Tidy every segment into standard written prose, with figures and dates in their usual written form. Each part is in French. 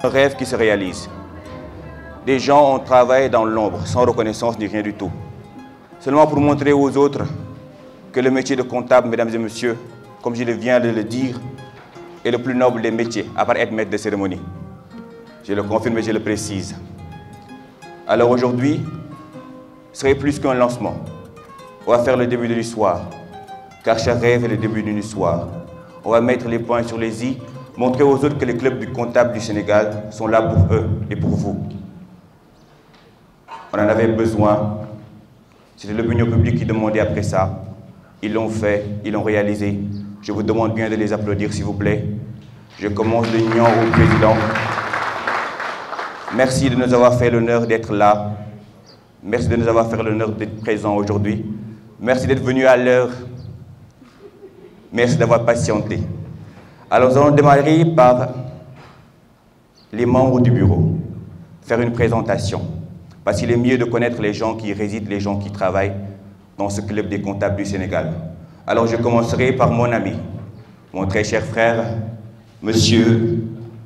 Un rêve qui se réalise. Des gens ont travaillé dans l'ombre, sans reconnaissance ni rien du tout. Seulement pour montrer aux autres que le métier de comptable, mesdames et messieurs, comme je viens de le dire, est le plus noble des métiers, à part être maître de cérémonie. Je le confirme et je le précise. Alors aujourd'hui, ce serait plus qu'un lancement. On va faire le début de l'histoire, car chaque rêve est le début d'une histoire. On va mettre les points sur les i, montrer aux autres que les clubs du comptable du Sénégal sont là pour eux et pour vous. On en avait besoin. C'était l'opinion publique qui demandait après ça. Ils l'ont fait, ils l'ont réalisé. Je vous demande bien de les applaudir, s'il vous plaît. Je commence de Nian au président. Merci de nous avoir fait l'honneur d'être là. Merci de nous avoir fait l'honneur d'être présents aujourd'hui. Merci d'être venus à l'heure. Merci d'avoir patienté. Alors nous allons démarrer par les membres du bureau. Faire une présentation. Parce qu'il est mieux de connaître les gens qui résident, les gens qui travaillent dans ce club des comptables du Sénégal. Alors je commencerai par mon ami, mon très cher frère, Monsieur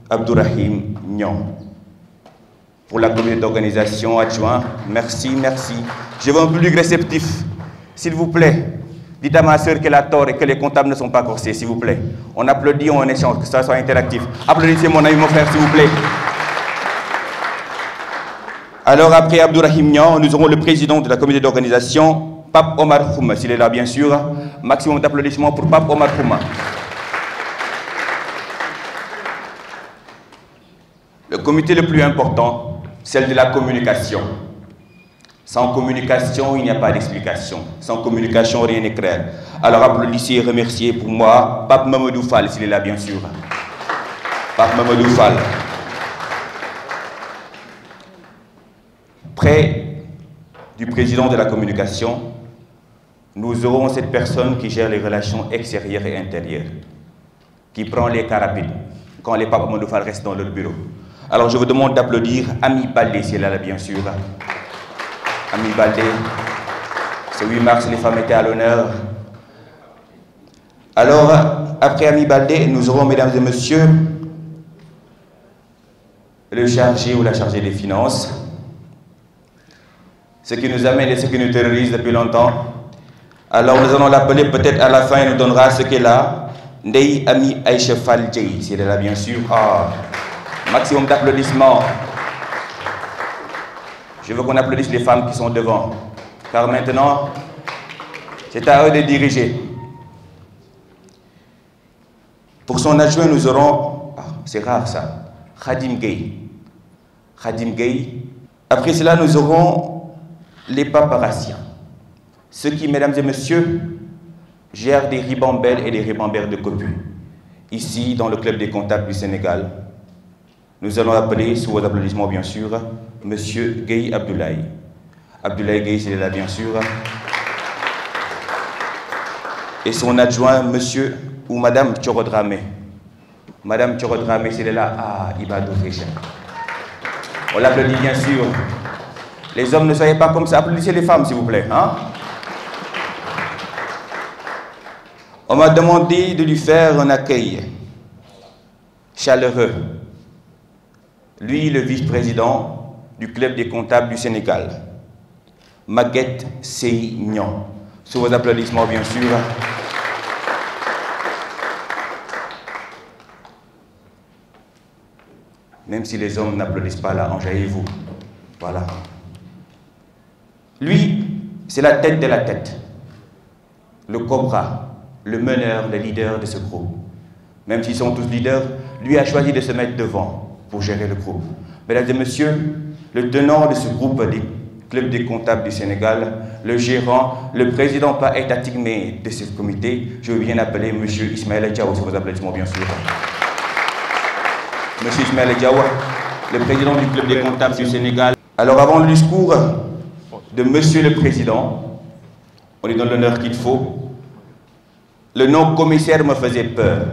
Abdourahim Niang. Pour la communauté d'organisation adjoint, merci, merci. Je veux un public réceptif, s'il vous plaît. Dites à ma soeur qu'elle a tort et que les comptables ne sont pas corsés, s'il vous plaît. On applaudit, on échange, que ça soit interactif. Applaudissez mon ami, mon frère, s'il vous plaît. Alors après Abdourahim Niang, nous aurons le président de la communauté d'organisation, Pape Omar Khouma, s'il est là bien sûr. Maximum d'applaudissements pour Pape Omar Khouma. Le comité le plus important, celle de la communication. Sans communication, il n'y a pas d'explication. Sans communication, rien n'est clair. Alors applaudissez et remerciez pour moi Pape Mamadou Fall, s'il est là bien sûr. Pape Mamadou Fall. Près du président de la communication, nous aurons cette personne qui gère les relations extérieures et intérieures, qui prend les cas rapides quand les papes Mamadou Fall restent dans leur bureau. Alors je vous demande d'applaudir Ami Baldé, si elle est là bien sûr. Ami Baldé, ce 8 mars, les femmes étaient à l'honneur. Alors, après Ami Baldé, nous aurons, mesdames et messieurs, le chargé ou la chargée des finances. Ce qui nous amène et ce qui nous terrorise depuis longtemps. Alors nous allons l'appeler peut-être à la fin, il nous donnera ce qu'elle a. Ndei Ami Aïcha Fall Djei, si elle est là bien sûr. Ah, maximum d'applaudissements. Je veux qu'on applaudisse les femmes qui sont devant. Car maintenant, c'est à eux de diriger. Pour son adjoint, nous aurons, c'est rare ça, Khadim Gueye. Khadim Gueye. Après cela, nous aurons les paparassiens. Ceux qui, mesdames et messieurs, gèrent des ribambelles et des ribambères de copies. Ici, dans le club des comptables du Sénégal, nous allons appeler, sous vos applaudissements bien sûr, Monsieur Gueye Abdoulaye. Abdoulaye Gueye, c'est là bien sûr. Et son adjoint, Monsieur ou Madame Tchorodramé. Madame Tchorodramé, c'est là. Ah, Ibadou Féchen. On l'applaudit bien sûr. Les hommes, ne soyez pas comme ça. Applaudissez les femmes, s'il vous plaît. Hein? On m'a demandé de lui faire un accueil chaleureux. Lui, le vice-président du club des comptables du Sénégal, Maguette Sey Niang. Sous vos applaudissements, bien sûr. Même si les hommes n'applaudissent pas là, enjaillez-vous. Voilà. Lui, c'est la tête de la tête. Le cobra, le meneur, le leader de ce groupe. Même s'ils sont tous leaders, lui a choisi de se mettre devant pour gérer le groupe. Mesdames et messieurs, le tenant de ce groupe des clubs des comptables du Sénégal, le gérant, le président pas étatique mais de ce comité, je veux bien appeler M. Ismaël Diaw, sur vos applaudissements bien sûr. M. Ismaël Diaw, le président du club des comptables du Sénégal. Alors avant le discours de Monsieur le Président, on lui donne l'honneur qu'il faut. Le nom commissaire me faisait peur.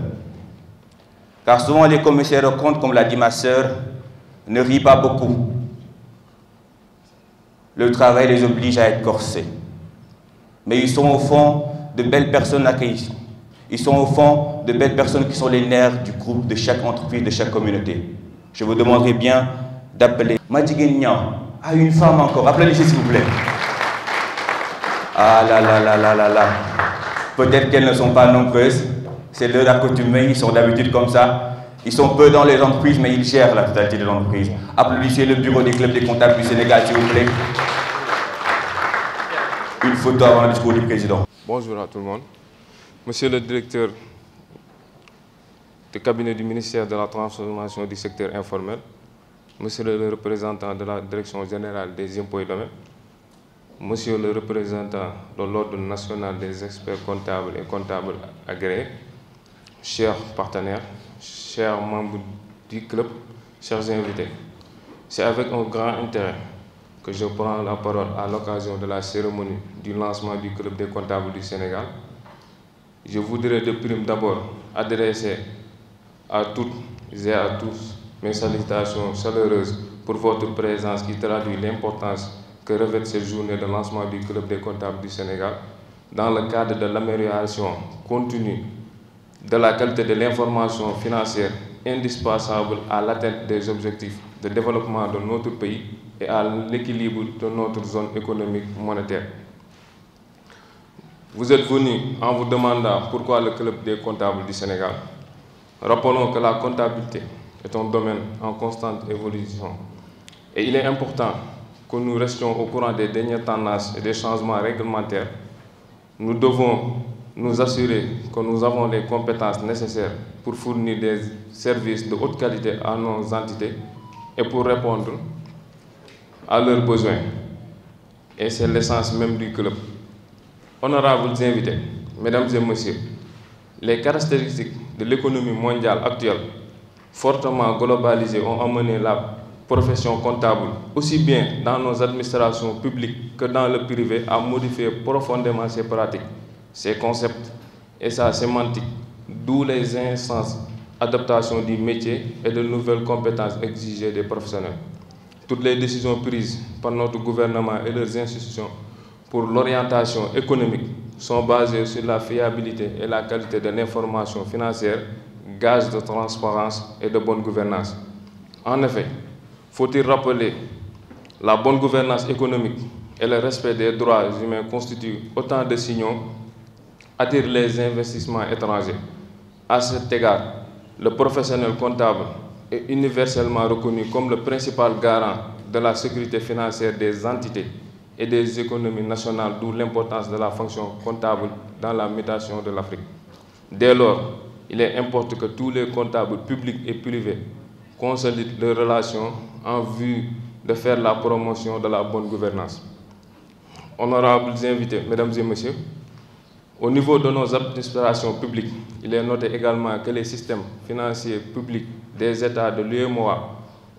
Car souvent les commissaires au compte, comme l'a dit ma sœur, ne rient pas beaucoup. Le travail les oblige à être corsés. Mais ils sont au fond de belles personnes accueillies. Ils sont au fond de belles personnes qui sont les nerfs du groupe, de chaque entreprise, de chaque communauté. Je vous demanderai bien d'appeler Madjiguène Niang. Ah, une femme encore. Applaudissez s'il vous plaît. Ah là là là là là là. Peut-être qu'elles ne sont pas nombreuses. C'est leur accoutumée, ils sont d'habitude comme ça. Ils sont peu dans les entreprises, mais ils gèrent la totalité de l'entreprise. Applaudissez le bureau des clubs des comptables du Sénégal, s'il vous plaît. Une photo avant le discours du président. Bonjour à tout le monde. Monsieur le directeur du cabinet du ministère de la Transformation du secteur informel, Monsieur le représentant de la Direction générale des impôts et domaines, Monsieur le représentant de l'Ordre national des experts comptables et comptables agréés, chers partenaires, chers membres du club, chers invités, c'est avec un grand intérêt que je prends la parole à l'occasion de la cérémonie du lancement du club des comptables du Sénégal. Je voudrais de prime d'abord adresser à toutes et à tous mes salutations chaleureuses pour votre présence qui traduit l'importance que revêt cette journée de lancement du club des comptables du Sénégal dans le cadre de l'amélioration continue de la qualité de l'information financière indispensable à l'atteinte des objectifs de développement de notre pays et à l'équilibre de notre zone économique monétaire. Vous êtes venus en vous demandant pourquoi le club des comptables du Sénégal. Rappelons que la comptabilité est un domaine en constante évolution et il est important que nous restions au courant des dernières tendances et des changements réglementaires. Nous devons nous assurer que nous avons les compétences nécessaires pour fournir des services de haute qualité à nos entités et pour répondre à leurs besoins. Et c'est l'essence même du club. Honorables invités, mesdames et messieurs, les caractéristiques de l'économie mondiale actuelle, fortement globalisée, ont amené la profession comptable, aussi bien dans nos administrations publiques que dans le privé, à modifier profondément ses pratiques, ses concepts et sa sémantique, d'où les instances d'adaptation du métier et de nouvelles compétences exigées des professionnels. Toutes les décisions prises par notre gouvernement et leurs institutions pour l'orientation économique sont basées sur la fiabilité et la qualité de l'information financière, gage de transparence et de bonne gouvernance. En effet, faut-il rappeler, la bonne gouvernance économique et le respect des droits humains constituent autant de signaux attirent les investissements étrangers. À cet égard, le professionnel comptable est universellement reconnu comme le principal garant de la sécurité financière des entités et des économies nationales, d'où l'importance de la fonction comptable dans la mutation de l'Afrique. Dès lors, il est important que tous les comptables publics et privés consolident leurs relations en vue de faire la promotion de la bonne gouvernance. Honorables invités, mesdames et messieurs, au niveau de nos administrations publiques, il est noté également que les systèmes financiers publics des États de l'UEMOA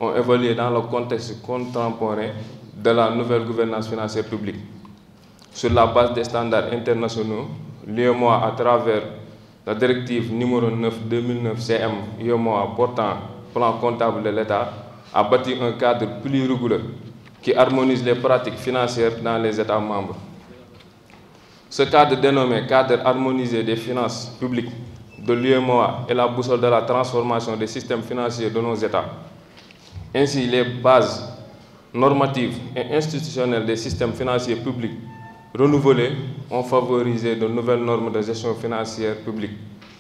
ont évolué dans le contexte contemporain de la nouvelle gouvernance financière publique. Sur la base des standards internationaux, l'UEMOA, à travers la directive numéro 9/2009-CM UEMOA portant plan comptable de l'État, a bâti un cadre plus rigoureux qui harmonise les pratiques financières dans les États membres. Ce cadre dénommé cadre harmonisé des finances publiques de l'UEMOA est la boussole de la transformation des systèmes financiers de nos États. Ainsi, les bases normatives et institutionnelles des systèmes financiers publics renouvelés ont favorisé de nouvelles normes de gestion financière publique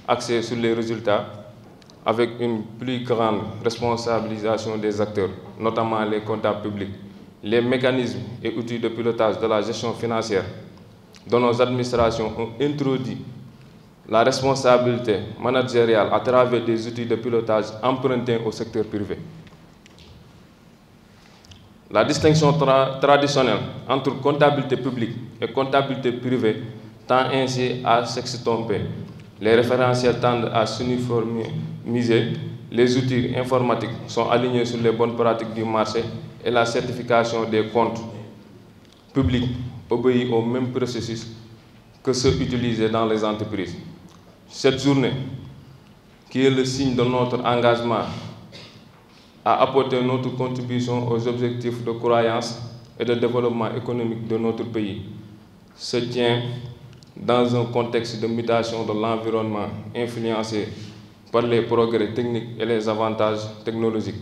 axées sur les résultats avec une plus grande responsabilisation des acteurs, notamment les comptables publics. Les mécanismes et outils de pilotage de la gestion financière de nos administrations ont introduit la responsabilité managériale à travers des outils de pilotage empruntés au secteur privé. La distinction traditionnelle entre comptabilité publique et comptabilité privée tend ainsi à s'estomper. Les référentiels tendent à s'uniformiser, les outils informatiques sont alignés sur les bonnes pratiques du marché et la certification des comptes publics obéit au même processus que ceux utilisés dans les entreprises. Cette journée, qui est le signe de notre engagement à apporter notre contribution aux objectifs de croissance et de développement économique de notre pays, se tient dans un contexte de mutation de l'environnement influencé par les progrès techniques et les avantages technologiques.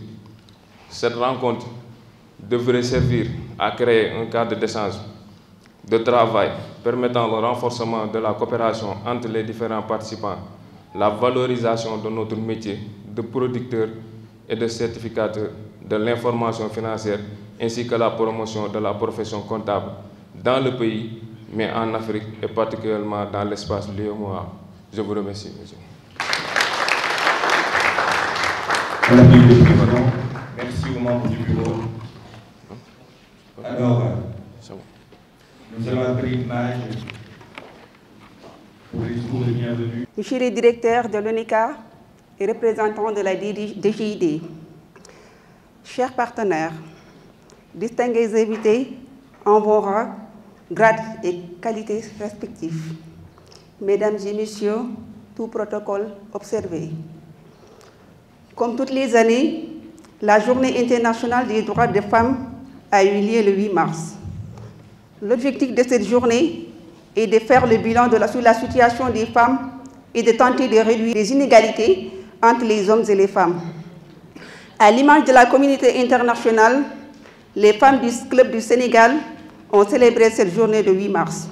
Cette rencontre devrait servir à créer un cadre d'échange, de travail permettant le renforcement de la coopération entre les différents participants, la valorisation de notre métier de producteur et de certificateur de l'information financière, ainsi que la promotion de la profession comptable dans le pays, mais en Afrique et particulièrement dans l'espace UEMOA. Je vous remercie, monsieur. Merci aux membres du bureau. Alors, nous allons appeler l'image pour les discours de bienvenue. Monsieur le directeur de l'ONECA et représentant de la DGID, chers partenaires, distingués invités en vos rangs, grades et qualités respectifs, mesdames et messieurs, tout protocole observé. Comme toutes les années, la Journée internationale des droits des femmes a eu lieu le 8 mars. L'objectif de cette journée est de faire le bilan sur la situation des femmes et de tenter de réduire les inégalités entre les hommes et les femmes. À l'image de la communauté internationale, les femmes du Club du Sénégal ont célébré cette journée de 8 mars.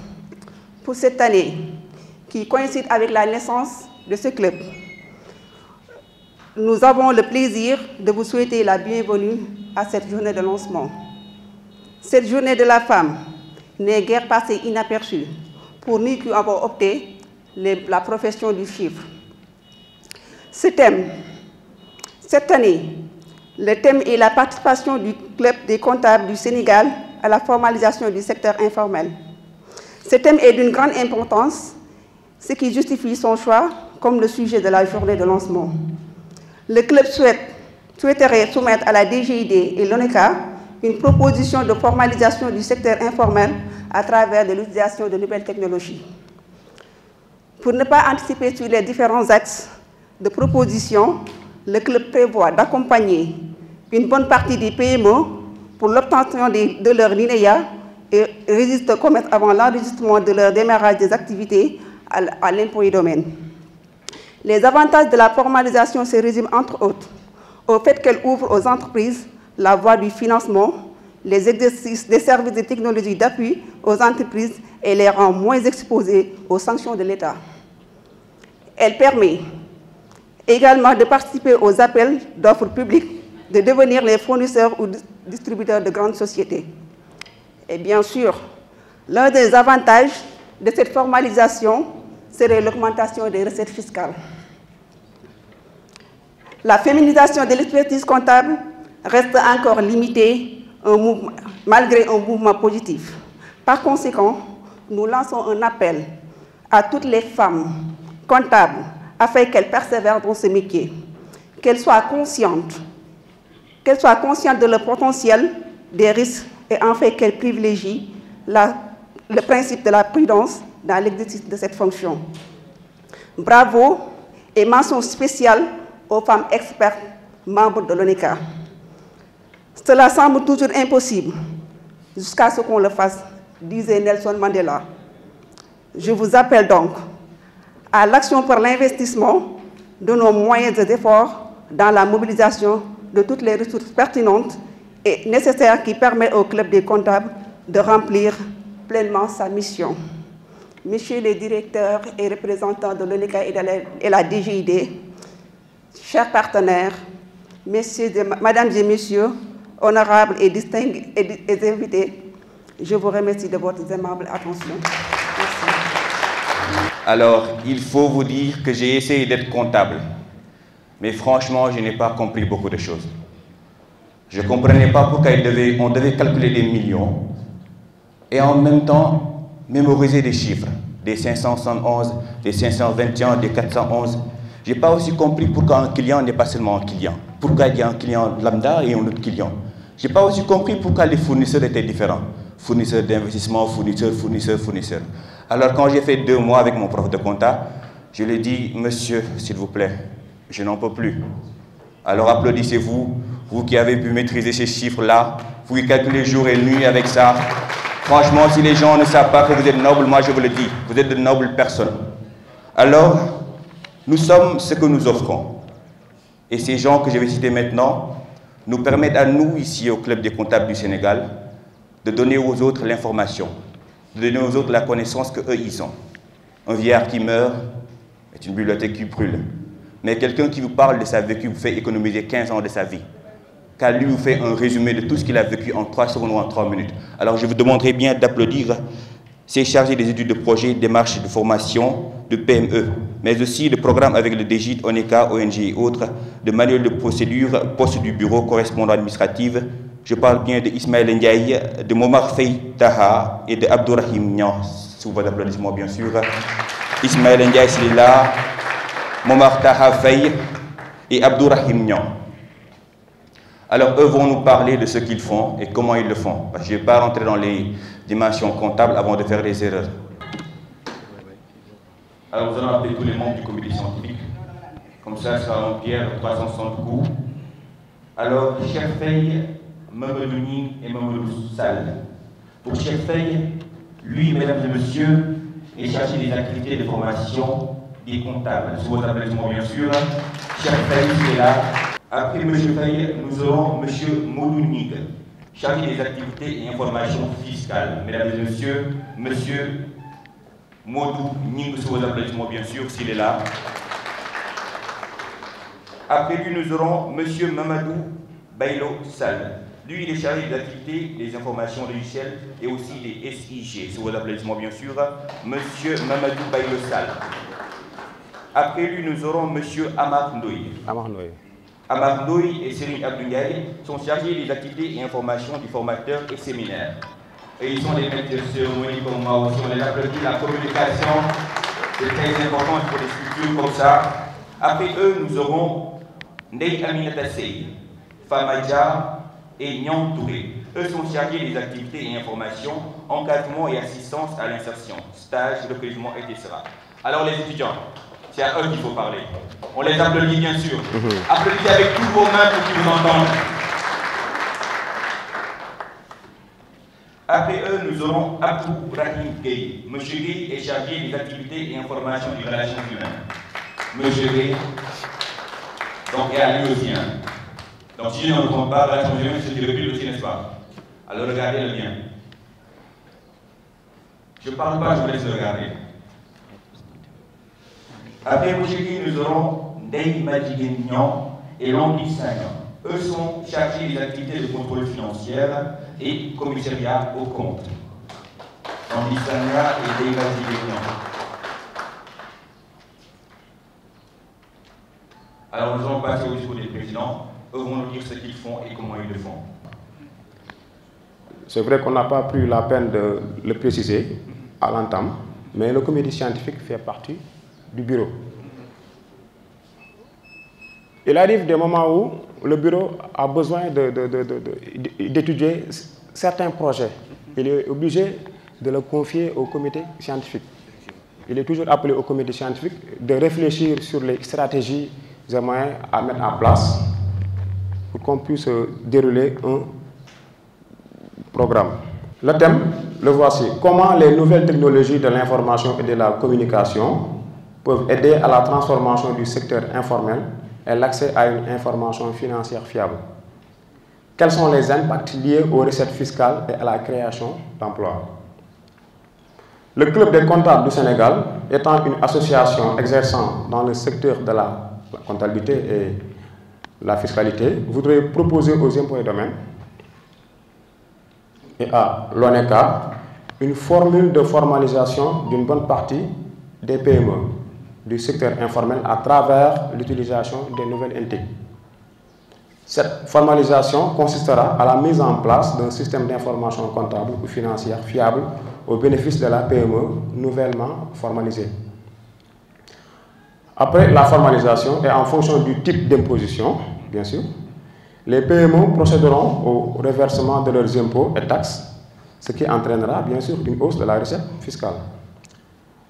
Pour cette année, qui coïncide avec la naissance de ce club, nous avons le plaisir de vous souhaiter la bienvenue à cette journée de lancement. Cette journée de la femme n'est guère passée inaperçue pour nous qui avons opté la profession du chiffre. Cette année, le thème est la participation du Club des comptables du Sénégal à la formalisation du secteur informel. Ce thème est d'une grande importance, ce qui justifie son choix comme le sujet de la journée de lancement. Le club souhaiterait soumettre à la DGID et l'ONECA une proposition de formalisation du secteur informel à travers l'utilisation de nouvelles technologies. Pour ne pas anticiper sur les différents axes de proposition, le club prévoit d'accompagner une bonne partie des PME pour l'obtention de leur NINEA et registre commerce avant l'enregistrement de leur démarrage des activités à l'impôt et domaine. Les avantages de la formalisation se résument entre autres au fait qu'elle ouvre aux entreprises la voie du financement, les exercices des services de technologie d'appui aux entreprises et les rend moins exposées aux sanctions de l'État. Elle permet également de participer aux appels d'offres publiques, de devenir les fournisseurs ou distributeurs de grandes sociétés. Et bien sûr, l'un des avantages de cette formalisation serait l'augmentation des recettes fiscales. La féminisation de l'expertise comptable reste encore limitée malgré un mouvement positif. Par conséquent, nous lançons un appel à toutes les femmes comptables afin qu'elles persévèrent dans ce métier, qu'elles soient conscientes de leur potentiel, des risques et enfin qu'elles privilégient le principe de la prudence dans l'exercice de cette fonction. Bravo et mention spéciale aux femmes expertes membres de l'ONECA. Cela semble toujours impossible jusqu'à ce qu'on le fasse, disait Nelson Mandela. Je vous appelle donc à l'action pour l'investissement de nos moyens et efforts dans la mobilisation de toutes les ressources pertinentes et nécessaires qui permettent au Club des comptables de remplir pleinement sa mission. Monsieur le directeur et représentants de l'ONECA et la DGID, chers partenaires, mesdames et messieurs, honorables et distingués et invités, je vous remercie de votre aimable attention. Merci. Alors, il faut vous dire que j'ai essayé d'être comptable, mais franchement, je n'ai pas compris beaucoup de choses. Je ne comprenais pas pourquoi on devait calculer des millions et en même temps mémoriser des chiffres, des 571, des 521, des 411. Je n'ai pas aussi compris pourquoi un client n'est pas seulement un client. Pourquoi il y a un client lambda et un autre client. Je n'ai pas aussi compris pourquoi les fournisseurs étaient différents. Fournisseurs d'investissement, fournisseurs. Alors quand j'ai fait 2 mois avec mon prof de compta, je lui ai dit, monsieur, s'il vous plaît, je n'en peux plus. Alors applaudissez-vous, vous qui avez pu maîtriser ces chiffres-là, vous qui calculez jour et nuit avec ça. Franchement, si les gens ne savent pas que vous êtes noble, moi je vous le dis, vous êtes de nobles personnes. Alors, nous sommes ce que nous offrons. Et ces gens que je vais citer maintenant, nous permettent à nous, ici au Club des comptables du Sénégal, de donner aux autres l'information, de donner aux autres la connaissance qu'eux, ils ont. Un vieillard qui meurt est une bibliothèque qui brûle. Mais quelqu'un qui vous parle de sa vécu vous fait économiser 15 ans de sa vie. Car lui vous fait un résumé de tout ce qu'il a vécu en 3 secondes ou en 3 minutes. Alors je vous demanderai bien d'applaudir ces chargés des études de projet, démarches de formation, de PME, mais aussi de programmes avec le DGID, ONECA, ONG et autres, de manuels de procédure, poste du bureau, correspondant administratif. Je parle bien de Ismaël Ndiaye, de Momar Faye Taha et de Abdourahim Nian, sous vos applaudissements bien sûr. Ismaël Ndiaye, c'est là, Momar Taha Faye et Abdourahim Nian. Alors eux vont nous parler de ce qu'ils font et comment ils le font. Parce que je ne vais pas rentrer dans les dimensions comptables avant de faire des erreurs. Alors nous allons appeler tous les membres du comité scientifique. Comme ça sera en pierre 360 coups. Alors, Cheikh Faye, Mamadou Ning et Mamadou Sall. Pour Cheikh Faye, lui, mesdames et messieurs, est chargé des activités de formation des comptables. Sous vos applaudissements, bien sûr. Cheikh Faye est là. Après M. Faye, nous aurons M. Modou Ning, chargé des activités et informations fiscales. Mesdames et messieurs, M. Modou Ning, sous vos applaudissements bien sûr, s'il est là. Après lui, nous aurons M. Mamadou Bailo Sall. Lui, il est chargé des activités, des informations logicielles et aussi des SIG. Sous vos applaudissements bien sûr, M. Mamadou Bailo Sall. Après lui, nous aurons M. Amar Ndoye. Amar Ndoye et Serigne Abdou Ndiaye sont chargés des activités et informations du formateur et séminaire. Et ils sont des maîtres de cérémonie comme moi aussi. On les applaudit. La communication, c'est très important pour des structures comme ça. Après eux, nous aurons Ndeye Aminata Sey, Famadja et Nyan Touré. Eux sont chargés des activités et informations, encadrement et assistance à l'insertion, stage, recueillement, etc. Alors les étudiants, c'est à eux qu'il faut parler. On les applaudit bien sûr. Applaudissez avec tous vos mains pour qu'ils vous entendent. Après eux, nous aurons Abdou Rahim Gueye. M. Gueye est chargé des activités et informations des relations humaines. M. Gueye, donc, et à lui aussi. Hein. Donc, si je ne me trompe pas, relations humaines, c'est le but aussi, n'est-ce pas? Alors, regardez le bien. Je ne parle pas, je vous laisse regarder. Après M. Gueye, nous aurons Ndeye Madjiguignan et Lambis Sagnan. Eux sont chargés des activités de contrôle financier et commissariat au compte. Lambis Sagnan et Ndeye Madjiguignan. Alors nous allons passer au discours des présidents. Eux vont nous dire ce qu'ils font et comment ils le font. C'est vrai qu'on n'a pas pris la peine de le préciser à l'entame, mais le comité scientifique fait partie du bureau. Il arrive des moments où le bureau a besoin d'étudier certains projets. Il est obligé de le confier au comité scientifique. Il est toujours appelé au comité scientifique de réfléchir sur les stratégies et moyens à mettre en place pour qu'on puisse dérouler un programme. Le thème, le voici. Comment les nouvelles technologies de l'information et de la communication peuvent aider à la transformation du secteur informel et l'accès à une information financière fiable. Quels sont les impacts liés aux recettes fiscales et à la création d'emplois? Le Club des comptables du Sénégal, étant une association exerçant dans le secteur de la comptabilité et la fiscalité, voudrait proposer aux impôts et domaines et à l'ONECA une formule de formalisation d'une bonne partie des PME du secteur informel à travers l'utilisation des nouvelles intelligences. Cette formalisation consistera à la mise en place d'un système d'information comptable ou financière fiable au bénéfice de la PME nouvellement formalisée. Après la formalisation et en fonction du type d'imposition, bien sûr, les PME procéderont au reversement de leurs impôts et taxes, ce qui entraînera bien sûr une hausse de la recette fiscale.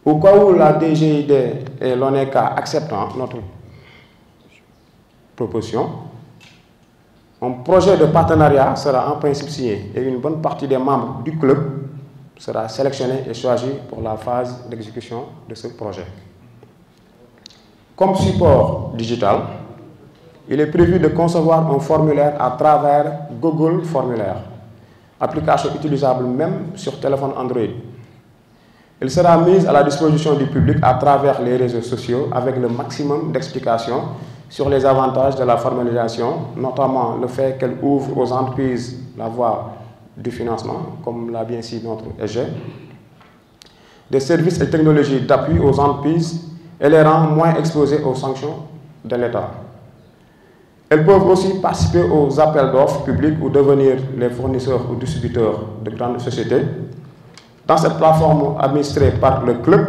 Au cas où la DGID et l'ONECA acceptant notre proposition, un projet de partenariat sera en principe signé et une bonne partie des membres du club sera sélectionnée et choisie pour la phase d'exécution de ce projet. Comme support digital, il est prévu de concevoir un formulaire à travers Google Formulaire, application utilisable même sur téléphone Android. Il sera mis à la disposition du public à travers les réseaux sociaux avec le maximum d'explications sur les avantages de la formalisation, notamment le fait qu'elle ouvre aux entreprises la voie du financement, comme l'a bien dit notre SG, des services et technologies d'appui aux entreprises et les rend moins exposées aux sanctions de l'État. Elles peuvent aussi participer aux appels d'offres publics ou devenir les fournisseurs ou distributeurs de grandes sociétés. Dans cette plateforme administrée par le club,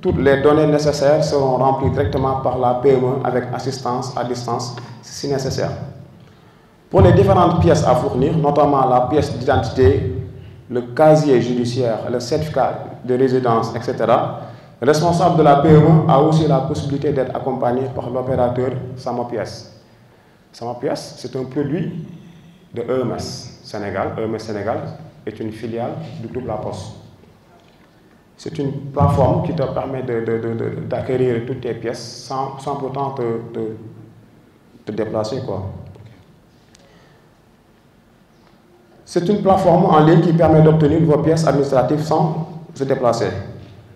toutes les données nécessaires seront remplies directement par la PME avec assistance à distance si nécessaire. Pour les différentes pièces à fournir, notamment la pièce d'identité, le casier judiciaire, le certificat de résidence, etc., le responsable de la PME a aussi la possibilité d'être accompagné par l'opérateur Samopièce. Samopièce, c'est un produit de EMS Sénégal. EMS Sénégal est une filiale du groupe La Poste. C'est une plateforme qui te permet d'acquérir toutes tes pièces sans pourtant te déplacer, quoi. C'est une plateforme en ligne qui permet d'obtenir vos pièces administratives sans se déplacer.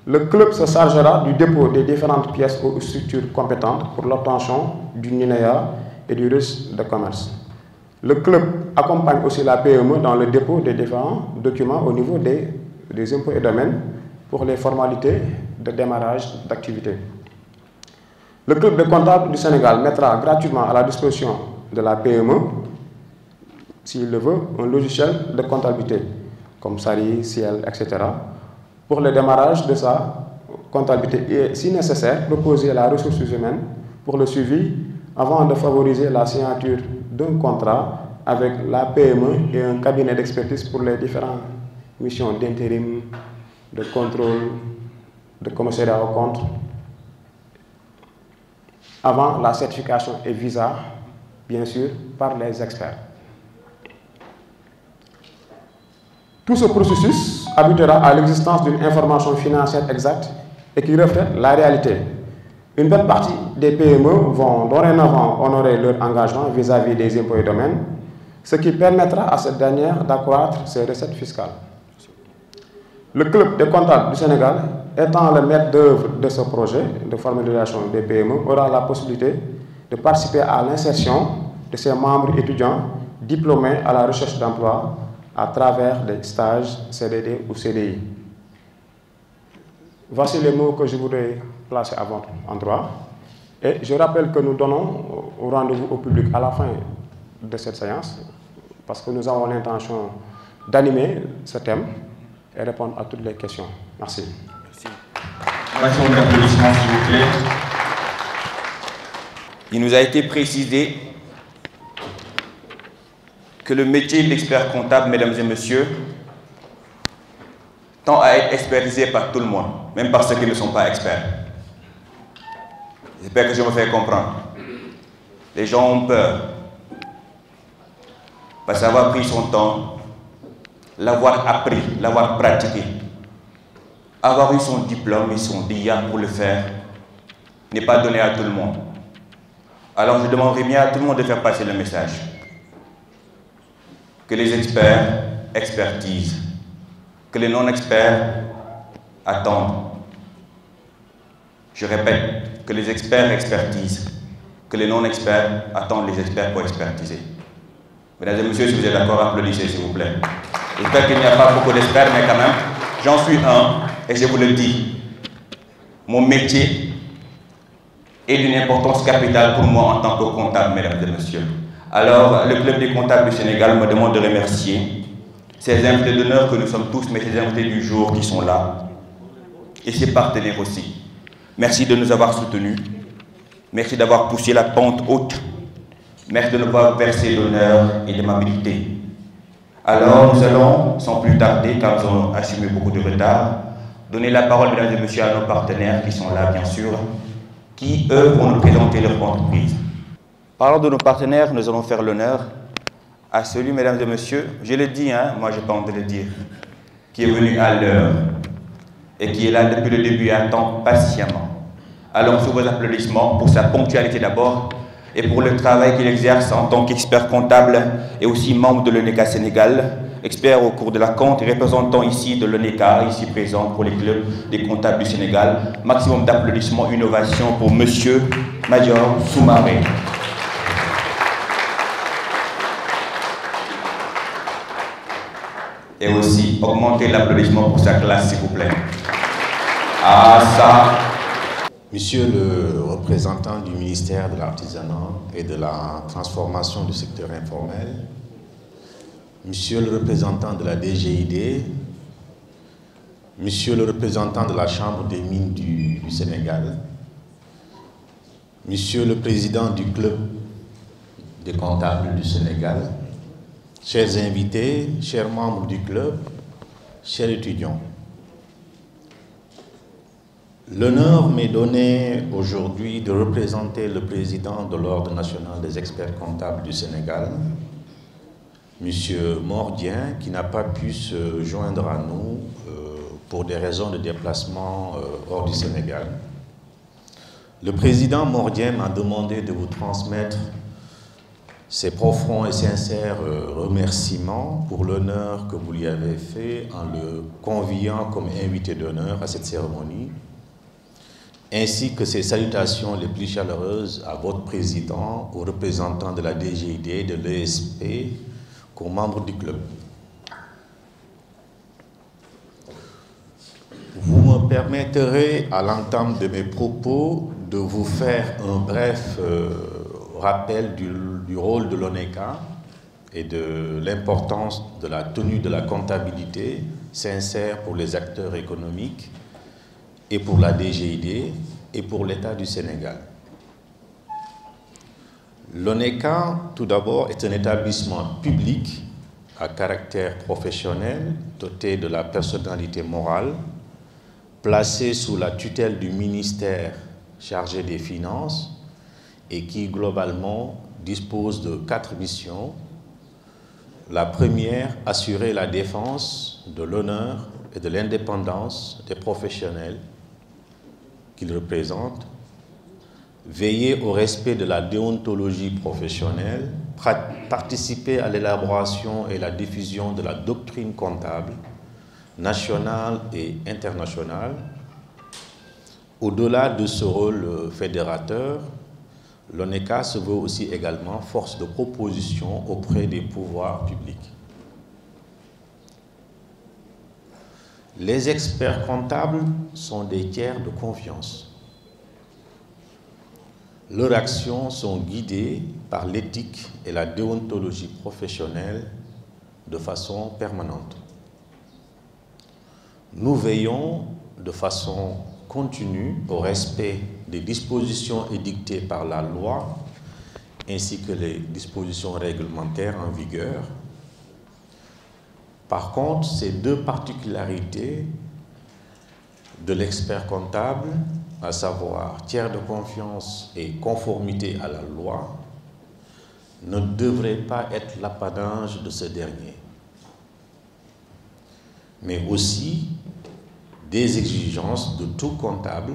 Le club se chargera du dépôt des différentes pièces aux structures compétentes pour l'obtention du NINEA et du registre de commerce. Le club accompagne aussi la PME dans le dépôt des différents documents au niveau des impôts et domaines pour les formalités de démarrage d'activité. Le club des comptables du Sénégal mettra gratuitement à la disposition de la PME, s'il le veut, un logiciel de comptabilité, comme Sari, Ciel, etc., pour le démarrage de sa comptabilité et, si nécessaire, proposer la ressource humaine pour le suivi avant de favoriser la signature d'un contrat avec la PME et un cabinet d'expertise pour les différentes missions d'intérim, de contrôle, de commissariat au compte, avant la certification et visa, bien sûr, par les experts. Tout ce processus aboutira à l'existence d'une information financière exacte et qui reflète la réalité. Une bonne partie des PME vont dorénavant honorer leur engagement vis-à-vis des impôts et domaines, ce qui permettra à cette dernière d'accroître ses recettes fiscales. Le club des comptables du Sénégal, étant le maître d'œuvre de ce projet de formalisation des PME, aura la possibilité de participer à l'insertion de ses membres étudiants diplômés à la recherche d'emploi à travers des stages CDD ou CDI. Voici les mots que je voudrais placer à votre endroit. Et je rappelle que nous donnons rendez-vous au public à la fin de cette séance, parce que nous avons l'intention d'animer ce thème et répondre à toutes les questions. Merci. Merci. Un applaudissement, s'il vous plaît. Il nous a été précisé que le métier d'expert comptable, mesdames et messieurs, tend à être expertisé par tout le monde, même par ceux qui ne sont pas experts. J'espère que je me fais comprendre. Les gens ont peur, parce qu'avoir pris son temps, l'avoir appris, l'avoir pratiqué, avoir eu son diplôme et son DIA pour le faire, n'est pas donné à tout le monde. Alors je demanderai bien à tout le monde de faire passer le message. Que les experts expertisent, que les non-experts attendent. Je répète, que les experts expertisent, que les non-experts attendent les experts pour expertiser. Mesdames et messieurs, si vous êtes d'accord, applaudissez s'il vous plaît. J'espère qu'il n'y a pas beaucoup d'experts, mais quand même, j'en suis un, et je vous le dis. Mon métier est d'une importance capitale pour moi en tant que comptable, mesdames et messieurs. Alors, le Club des comptables du Sénégal me demande de remercier ces invités d'honneur que nous sommes tous, mais ces invités du jour qui sont là, et ses partenaires aussi. Merci de nous avoir soutenus. Merci d'avoir poussé la pente haute. Merci de nous avoir versé l'honneur et l'aimabilité. Alors, nous allons, sans plus tarder, car nous avons assumé beaucoup de retard, donner la parole, mesdames et messieurs, à nos partenaires qui sont là, bien sûr, qui, eux, vont nous présenter leur entreprise. Parlant de nos partenaires, nous allons faire l'honneur à celui, mesdames et messieurs, je le dis, hein, moi je n'ai pas honte de le dire, qui est venu à l'heure et qui est là depuis le début et attend patiemment. Alors, sous vos applaudissements, pour sa ponctualité d'abord, et pour le travail qu'il exerce en tant qu'expert comptable et aussi membre de l'ONECA Sénégal, expert au cours de la compte et représentant ici de l'ONECA, ici présent pour les clubs des comptables du Sénégal. Maximum d'applaudissements, innovation pour Monsieur Major Soumaré. Et aussi, augmenter l'applaudissement pour sa classe, s'il vous plaît. Ah, ça. Monsieur le représentant du ministère de l'Artisanat et de la transformation du secteur informel, Monsieur le représentant de la DGID, Monsieur le représentant de la Chambre des mines du Sénégal, Monsieur le président du Club des comptables du Sénégal, chers invités, chers membres du club, chers étudiants, l'honneur m'est donné aujourd'hui de représenter le président de l'Ordre national des experts comptables du Sénégal, M. Mordien, qui n'a pas pu se joindre à nous pour des raisons de déplacement hors du Sénégal. Le président Mordien m'a demandé de vous transmettre ses profonds et sincères remerciements pour l'honneur que vous lui avez fait en le conviant comme invité d'honneur à cette cérémonie, ainsi que ses salutations les plus chaleureuses à votre président, aux représentants de la DGID, de l'ESP, qu'aux membres du club. Vous me permettrez, à l'entame de mes propos, de vous faire un bref rappel du rôle de l'ONECA et de l'importance de la tenue de la comptabilité sincère pour les acteurs économiques et pour la DGID et pour l'État du Sénégal. L'ONECA, tout d'abord, est un établissement public à caractère professionnel, doté de la personnalité morale, placé sous la tutelle du ministère chargé des Finances et qui, globalement, dispose de 4 missions. La première, assurer la défense de l'honneur et de l'indépendance des professionnels qu'il représente, veiller au respect de la déontologie professionnelle, participer à l'élaboration et la diffusion de la doctrine comptable nationale et internationale. Au-delà de ce rôle fédérateur, l'ONECA se veut aussi également force de proposition auprès des pouvoirs publics. Les experts comptables sont des tiers de confiance. Leurs actions sont guidées par l'éthique et la déontologie professionnelle de façon permanente. Nous veillons de façon continue au respect des dispositions édictées par la loi ainsi que les dispositions réglementaires en vigueur. Par contre, ces 2 particularités de l'expert comptable, à savoir tiers de confiance et conformité à la loi, ne devraient pas être l'apanage de ce dernier, mais aussi des exigences de tout comptable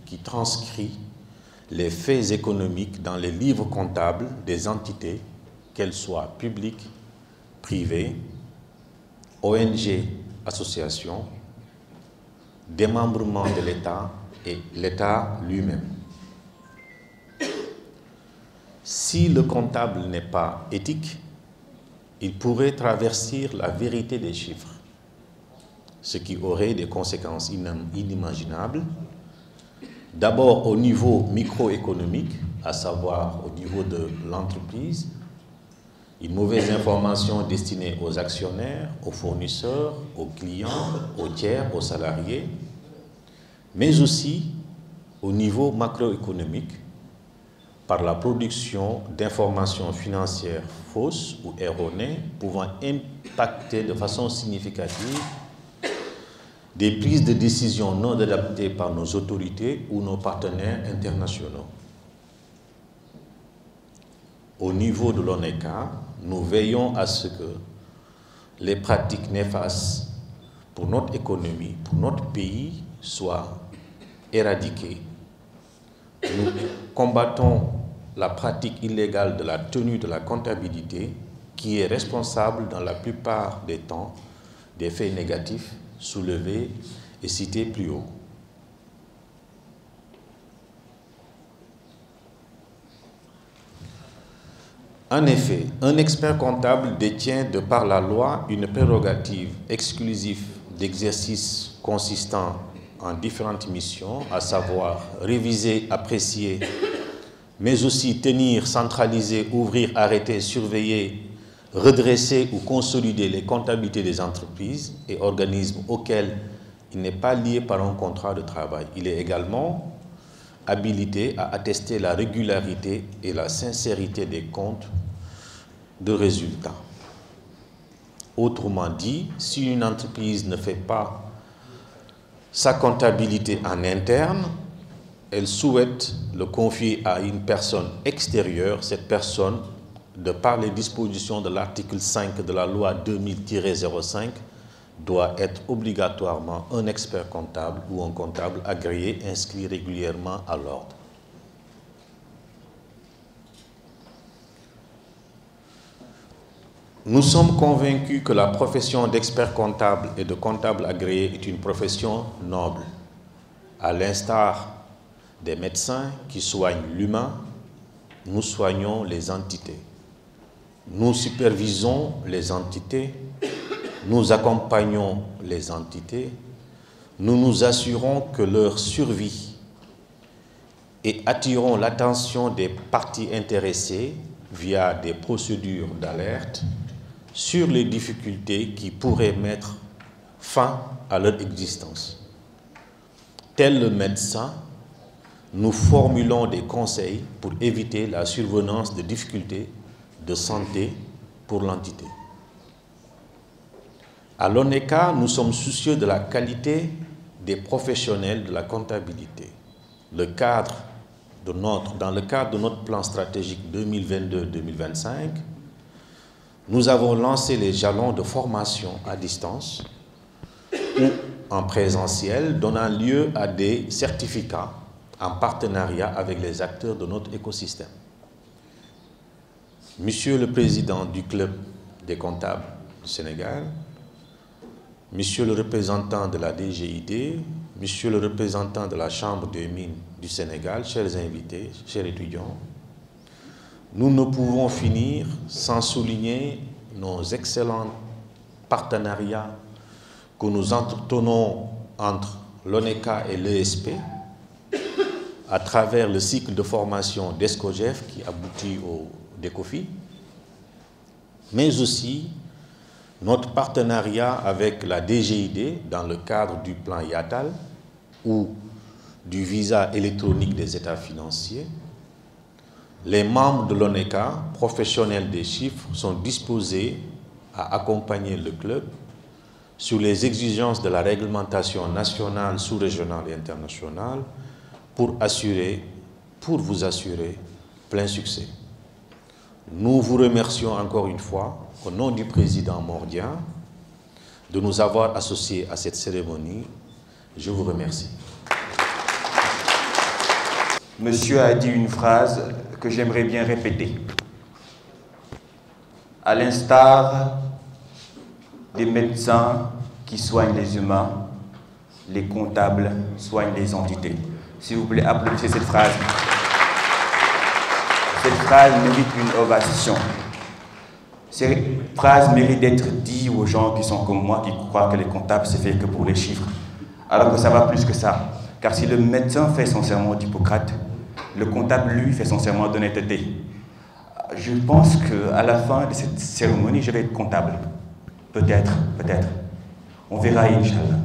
qui transcrit les faits économiques dans les livres comptables des entités, qu'elles soient publiques, privées, ONG, associations, démembrement de l'État et l'État lui-même. Si le comptable n'est pas éthique, il pourrait traverser la vérité des chiffres, ce qui aurait des conséquences inimaginables, d'abord au niveau microéconomique, à savoir au niveau de l'entreprise, une mauvaise information destinée aux actionnaires, aux fournisseurs, aux clients, aux tiers, aux salariés, mais aussi au niveau macroéconomique, par la production d'informations financières fausses ou erronées pouvant impacter de façon significative des prises de décision non adaptées par nos autorités ou nos partenaires internationaux. Au niveau de l'ONECA, nous veillons à ce que les pratiques néfastes pour notre économie, pour notre pays, soient éradiquées. Nous combattons la pratique illégale de la tenue de la comptabilité qui est responsable dans la plupart des temps des faits négatifs soulevés et cités plus haut. En effet, un expert comptable détient de par la loi une prérogative exclusive d'exercice consistant en différentes missions, à savoir réviser, apprécier, mais aussi tenir, centraliser, ouvrir, arrêter, surveiller, redresser ou consolider les comptabilités des entreprises et organismes auxquels il n'est pas lié par un contrat de travail. Il est également habilité à attester la régularité et la sincérité des comptes de résultats. Autrement dit, si une entreprise ne fait pas sa comptabilité en interne, elle souhaite le confier à une personne extérieure. Cette personne, de par les dispositions de l'article 5 de la loi 2000-05, doit être obligatoirement un expert comptable ou un comptable agréé inscrit régulièrement à l'ordre. Nous sommes convaincus que la profession d'expert comptable et de comptable agréé est une profession noble. À l'instar des médecins qui soignent l'humain, nous soignons les entités. Nous supervisons les entités, nous accompagnons les entités, nous nous assurons que leur survie et attirons l'attention des parties intéressées via des procédures d'alerte sur les difficultés qui pourraient mettre fin à leur existence. Tel le médecin, nous formulons des conseils pour éviter la survenance de difficultés de santé pour l'entité. À l'ONECA, nous sommes soucieux de la qualité des professionnels de la comptabilité. Dans le cadre de notre plan stratégique 2022-2025, nous avons lancé les jalons de formation à distance ou en présentiel, donnant lieu à des certificats en partenariat avec les acteurs de notre écosystème. Monsieur le Président du Club des comptables du Sénégal, Monsieur le représentant de la DGID, Monsieur le représentant de la Chambre des mines du Sénégal, chers invités, chers étudiants, nous ne pouvons finir sans souligner nos excellents partenariats que nous entretenons entre l'ONECA et l'ESP à travers le cycle de formation d'ESCOGEF qui aboutit au DECOFI, mais aussi notre partenariat avec la DGID dans le cadre du plan IATAL ou du visa électronique des états financiers. Les membres de l'ONECA, professionnels des chiffres, sont disposés à accompagner le club sur les exigences de la réglementation nationale, sous-régionale et internationale pour vous assurer plein succès. Nous vous remercions encore une fois, au nom du président Mordian, de nous avoir associés à cette cérémonie. Je vous remercie. Monsieur a dit une phrase que j'aimerais bien répéter. À l'instar des médecins qui soignent les humains, les comptables soignent les entités. S'il vous plaît, applaudissez cette phrase. Cette phrase mérite une ovation. Cette phrase mérite d'être dite aux gens qui sont comme moi, qui croient que les comptables, c'est fait que pour les chiffres. Alors que ça va plus que ça. Car si le médecin fait son serment d'Hippocrate, le comptable, lui, fait son serment d'honnêteté. Je pense qu'à la fin de cette cérémonie, je vais être comptable. Peut-être, peut-être. On verra, Inch'Allah.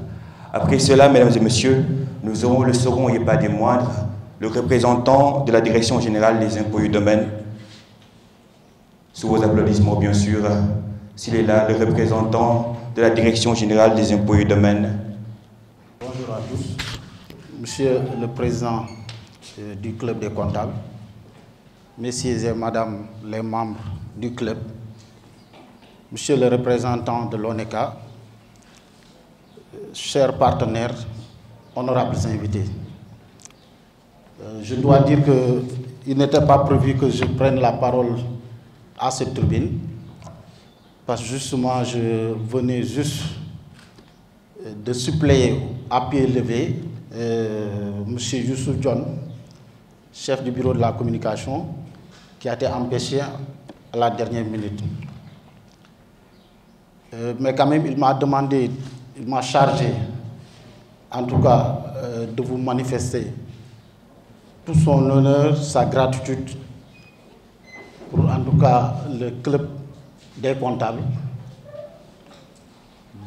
Après cela, mesdames et messieurs, nous aurons le second et pas des moindres, le représentant de la Direction générale des impôts et domaines. Sous vos applaudissements, bien sûr, s'il est là, le représentant de la Direction générale des impôts et domaines. Bonjour à tous. Monsieur le Président du Club des comptables, Messieurs et Madame les membres du club, Monsieur le représentant de l'ONECA, chers partenaires, honorables invités. Je dois dire il n'était pas prévu que je prenne la parole à cette tribune, parce que justement, je venais juste de suppléer à pied levé M. Youssou John, chef du bureau de la communication, qui a été empêché à la dernière minute. Mais quand même, il m'a demandé, il m'a chargé, en tout cas, de vous manifester tout son honneur, sa gratitude pour, en tout cas, le club des comptables,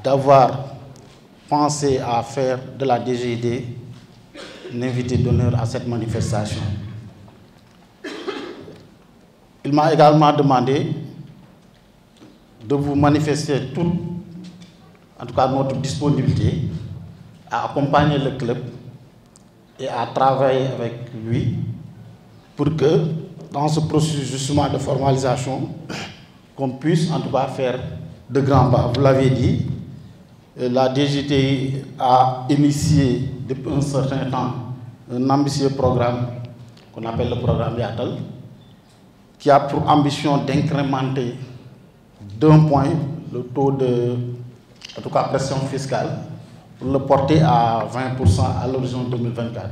d'avoir pensé à faire de la DGID un invité d'honneur à cette manifestation. Il m'a également demandé de vous manifester toute, en tout cas notre disponibilité à accompagner le club et à travailler avec lui pour que dans ce processus justement de formalisation, qu'on puisse en tout cas faire de grands pas. Vous l'avez dit, la DGTI a initié depuis un certain temps un ambitieux programme qu'on appelle le programme Yatal, qui a pour ambition d'incrémenter d'un point le taux de, en tout cas, pression fiscale, pour le porter à 20% à l'horizon 2024.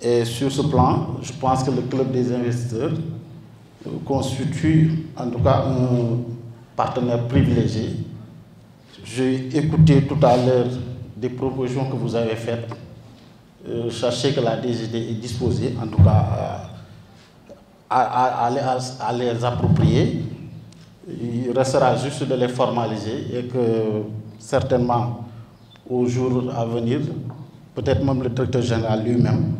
Et sur ce plan, je pense que le club des investisseurs constitue en tout cas un partenaire privilégié. J'ai écouté tout à l'heure des propositions que vous avez faites. Sachez que la DGD est disposée en tout cas à les approprier. Il restera juste de les formaliser et que certainement au jour à venir, peut-être même le directeur général lui-même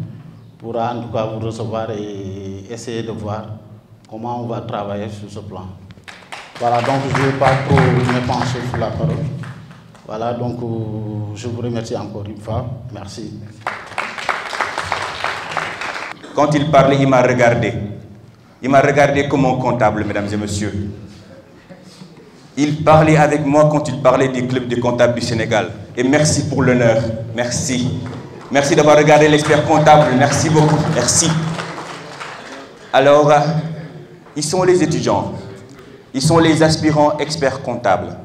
pourra en tout cas vous recevoir et essayer de voir comment on va travailler sur ce plan. Voilà, donc je ne vais pas trop m'épancher sur la parole. Voilà, donc je vous remercie encore une fois. Merci. Quand il parlait, il m'a regardé. Il m'a regardé comme un comptable, mesdames et messieurs. Il parlait avec moi quand il parlait du club des comptables du Sénégal. Et merci pour l'honneur. Merci. Merci d'avoir regardé l'expert comptable. Merci beaucoup. Merci. Alors, ils sont les étudiants. Ils sont les aspirants experts comptables.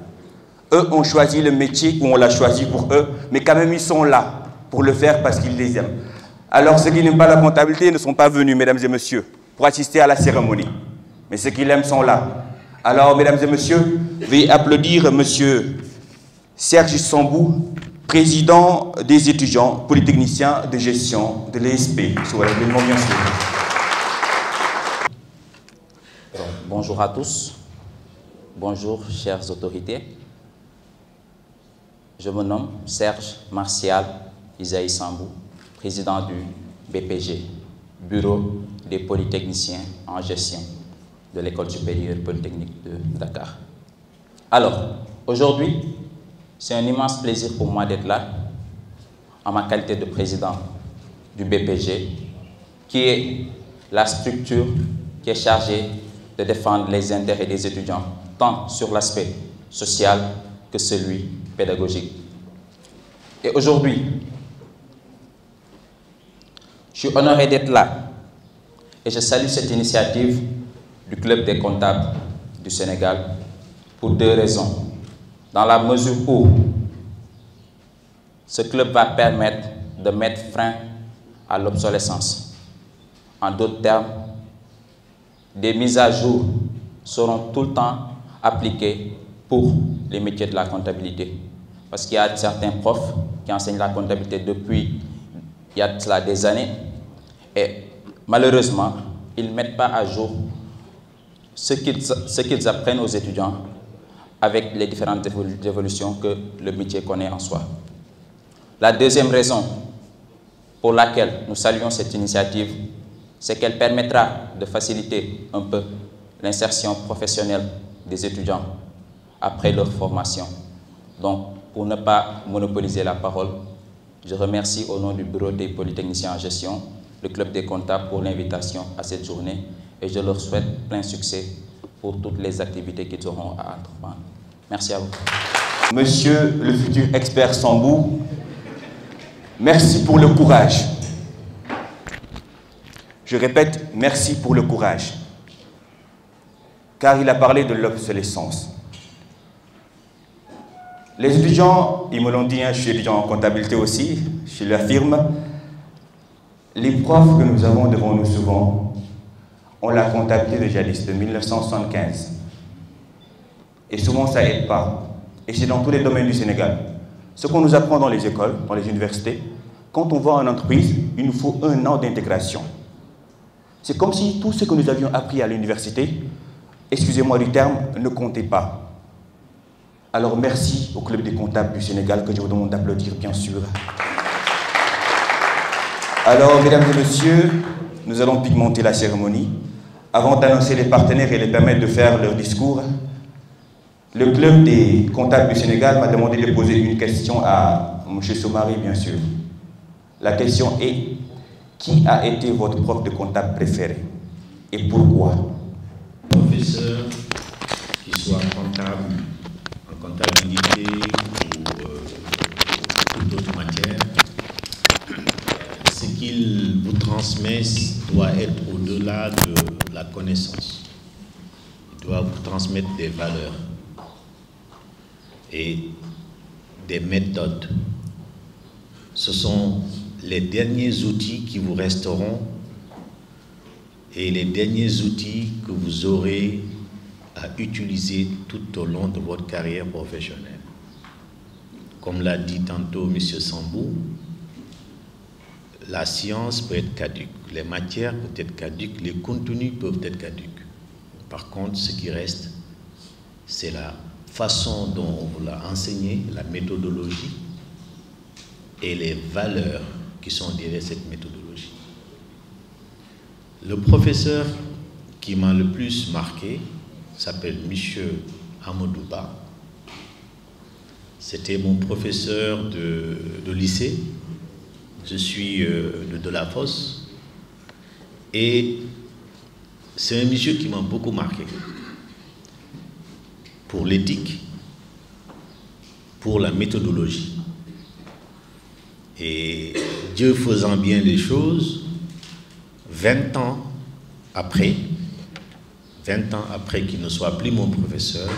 Eux ont choisi le métier ou on l'a choisi pour eux, mais quand même ils sont là pour le faire parce qu'ils les aiment. Alors ceux qui n'aiment pas la comptabilité ne sont pas venus, mesdames et messieurs, pour assister à la cérémonie. Mais ceux qui l'aiment sont là. Alors, mesdames et messieurs, veuillez applaudir monsieur Serge Sambou, président des étudiants polytechniciens de gestion de l'ESP. Bonjour à tous. Bonjour, chères autorités. Je me nomme Serge Martial Isaïe Sambou, président du BPG, Bureau des polytechniciens en gestion de l'École supérieure polytechnique de Dakar. Alors, aujourd'hui, c'est un immense plaisir pour moi d'être là, en ma qualité de président du BPG, qui est la structure qui est chargée de défendre les intérêts des étudiants, tant sur l'aspect social que celui pédagogique. Et aujourd'hui, je suis honoré d'être là et je salue cette initiative du Club des comptables du Sénégal pour deux raisons. Dans la mesure où ce club va permettre de mettre fin à l'obsolescence. En d'autres termes, des mises à jour seront tout le temps appliquées pour les métiers de la comptabilité. Parce qu'il y a certains profs qui enseignent la comptabilité depuis il y a cela des années et malheureusement, ils ne mettent pas à jour ce qu'ils apprennent aux étudiants avec les différentes évolutions que le métier connaît en soi. La deuxième raison pour laquelle nous saluons cette initiative, c'est qu'elle permettra de faciliter un peu l'insertion professionnelle des étudiants après leur formation. Donc, pour ne pas monopoliser la parole, je remercie au nom du Bureau des polytechniciens en gestion, le Club des comptables pour l'invitation à cette journée et je leur souhaite plein succès pour toutes les activités qu'ils auront à entreprendre. Merci à vous. Monsieur le futur expert Sambou, merci pour le courage. Je répète, merci pour le courage. Car il a parlé de l'obsolescence. Les étudiants, ils me l'ont dit, je suis étudiant en comptabilité aussi, je l'affirme, les profs que nous avons devant nous souvent ont la comptabilité de jadis, de 1975. Et souvent, ça n'aide pas. Et c'est dans tous les domaines du Sénégal. Ce qu'on nous apprend dans les écoles, dans les universités, quand on va en entreprise, il nous faut 1 an d'intégration. C'est comme si tout ce que nous avions appris à l'université, excusez-moi du terme, ne comptait pas. Alors merci au Club des comptables du Sénégal que je vous demande d'applaudir, bien sûr. Alors, mesdames et messieurs, nous allons pigmenter la cérémonie. Avant d'annoncer les partenaires et les permettre de faire leur discours, le Club des comptables du Sénégal m'a demandé de poser une question à M. Soumari, bien sûr. La question est, qui a été votre prof de comptable préféré et pourquoi? Professeur qui soit comptable, en comptabilité ou d'autres matières, ce qu'il vous transmet doit être au-delà de la connaissance. Il doit vous transmettre des valeurs et des méthodes. Ce sont les derniers outils qui vous resteront et les derniers outils que vous aurez à utiliser tout au long de votre carrière professionnelle. Comme l'a dit tantôt M. Sambou, la science peut être caduque, les matières peuvent être caduques, les contenus peuvent être caduques. Par contre, ce qui reste, c'est la façon dont on vous l'a enseigné, la méthodologie et les valeurs qui sont derrière cette méthodologie. Le professeur qui m'a le plus marqué s'appelle M. Amadouba. C'était mon professeur de lycée. Je suis de la Fosse. Et c'est un monsieur qui m'a beaucoup marqué. Pour l'éthique, pour la méthodologie. Et Dieu faisant bien les choses, 20 ans après qu'il ne soit plus mon professeur,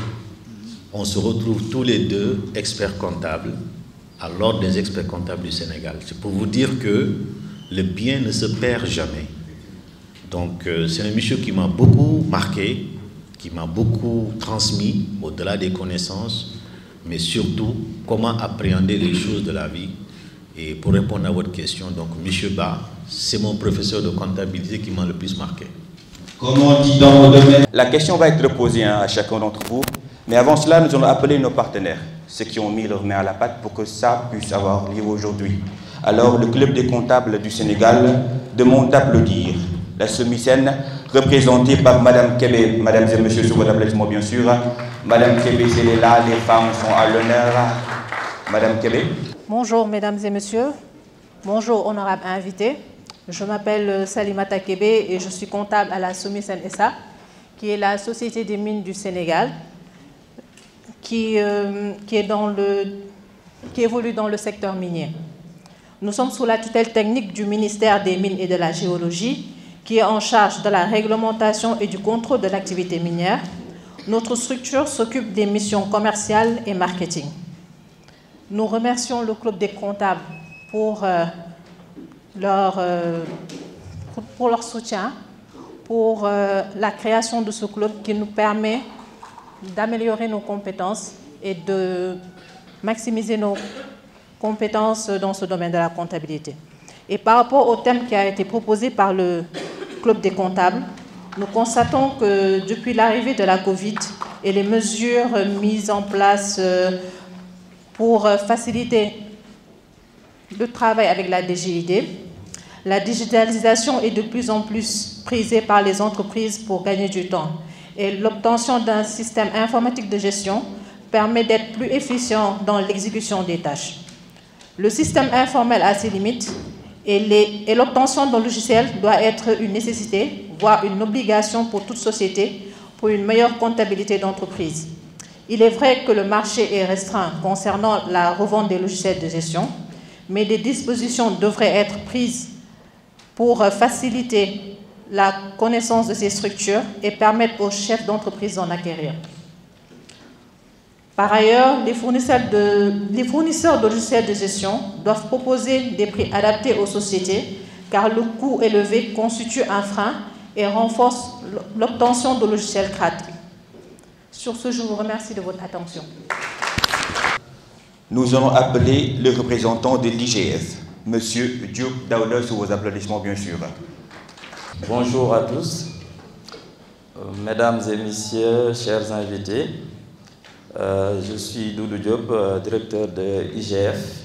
on se retrouve tous les deux experts comptables à l'ordre des experts comptables du Sénégal. C'est pour vous dire que le bien ne se perd jamais. Donc c'est un monsieur qui m'a beaucoup marqué, qui m'a beaucoup transmis au-delà des connaissances, mais surtout comment appréhender les choses de la vie. Et pour répondre à votre question, donc M. Ba, c'est mon professeur de comptabilité qui m'a le plus marqué. Comme on dit dans mon domaine, la question va être posée à chacun d'entre vous. Mais avant cela, nous allons appeler nos partenaires, ceux qui ont mis leur main à la pâte pour que ça puisse avoir lieu aujourd'hui. Alors, le Club des comptables du Sénégal demande d'applaudir la semi-scène représentée par Madame Kébé. Mesdames et messieurs, sous votre applaudissement, bien sûr. Madame Kébé, c'est là, les femmes sont à l'honneur. Madame Kébé. Bonjour, mesdames et messieurs. Bonjour, honorables invités. Je m'appelle Salimata Kébé et je suis comptable à la Semi-Scène SA, qui est la Société des mines du Sénégal, qui évolue dans le secteur minier. Nous sommes sous la tutelle technique du ministère des Mines et de la Géologie, qui est en charge de la réglementation et du contrôle de l'activité minière. Notre structure s'occupe des missions commerciales et marketing. Nous remercions le Club des comptables pour leur soutien, pour la création de ce club qui nous permet d'améliorer nos compétences et de maximiser nos compétences dans ce domaine de la comptabilité. Et par rapport au thème qui a été proposé par le Club des comptables, nous constatons que depuis l'arrivée de la Covid et les mesures mises en place pour faciliter le travail avec la DGID, la digitalisation est de plus en plus prisée par les entreprises pour gagner du temps. Et l'obtention d'un système informatique de gestion permet d'être plus efficient dans l'exécution des tâches. Le système informel a ses limites et l'obtention d'un logiciel doit être une nécessité, voire une obligation pour toute société pour une meilleure comptabilité d'entreprise. Il est vrai que le marché est restreint concernant la revente des logiciels de gestion, mais des dispositions devraient être prises pour faciliter la connaissance de ces structures et permettre aux chefs d'entreprise d'en acquérir. Par ailleurs, les fournisseurs de logiciels de gestion doivent proposer des prix adaptés aux sociétés car le coût élevé constitue un frein et renforce l'obtention de logiciels gratuits. Sur ce, je vous remercie de votre attention. Nous allons appeler le représentant de l'IGF, M. Diop Daouda, sous vos applaudissements bien sûr. Bonjour à tous, mesdames et messieurs, chers invités. Je suis Doudou Diop, directeur de IGF,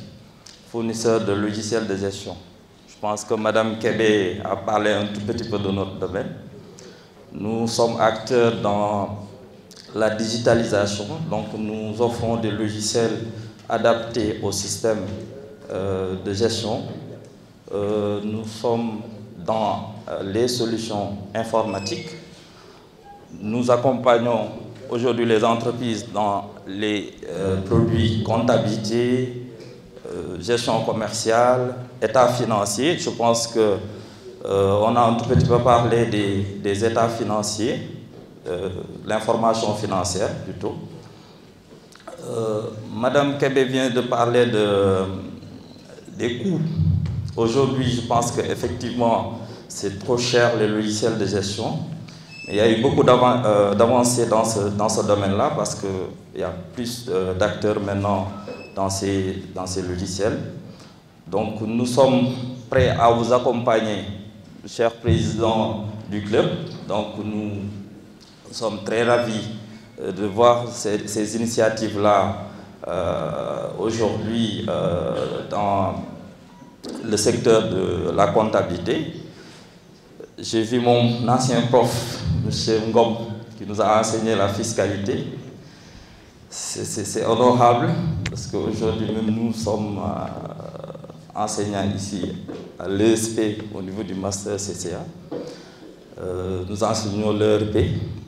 fournisseur de logiciels de gestion. Je pense que Mme Kébé a parlé un tout petit peu de notre domaine. Nous sommes acteurs dans la digitalisation, donc nous offrons des logiciels adaptés au système de gestion. Nous sommes dans les solutions informatiques. Nous accompagnons aujourd'hui les entreprises dans les produits comptabilité, gestion commerciale, état financier. Je pense qu'on a un tout petit peu parlé des états financiers, l'information financière plutôt. Madame Kébé vient de parler des coûts. Aujourd'hui, je pense qu'effectivement, c'est trop cher les logiciels de gestion. Il y a eu beaucoup d'avancées dans ce domaine-là parce qu'il y a plus d'acteurs maintenant dans ces logiciels. Donc nous sommes prêts à vous accompagner, cher président du club. Donc nous sommes très ravis de voir ces initiatives-là aujourd'hui dans le secteur de la comptabilité. J'ai vu mon ancien prof, M. Ngom, qui nous a enseigné la fiscalité. C'est honorable parce qu'aujourd'hui même nous sommes enseignants ici à l'ESP au niveau du master CCA. Nous enseignons l'ERP,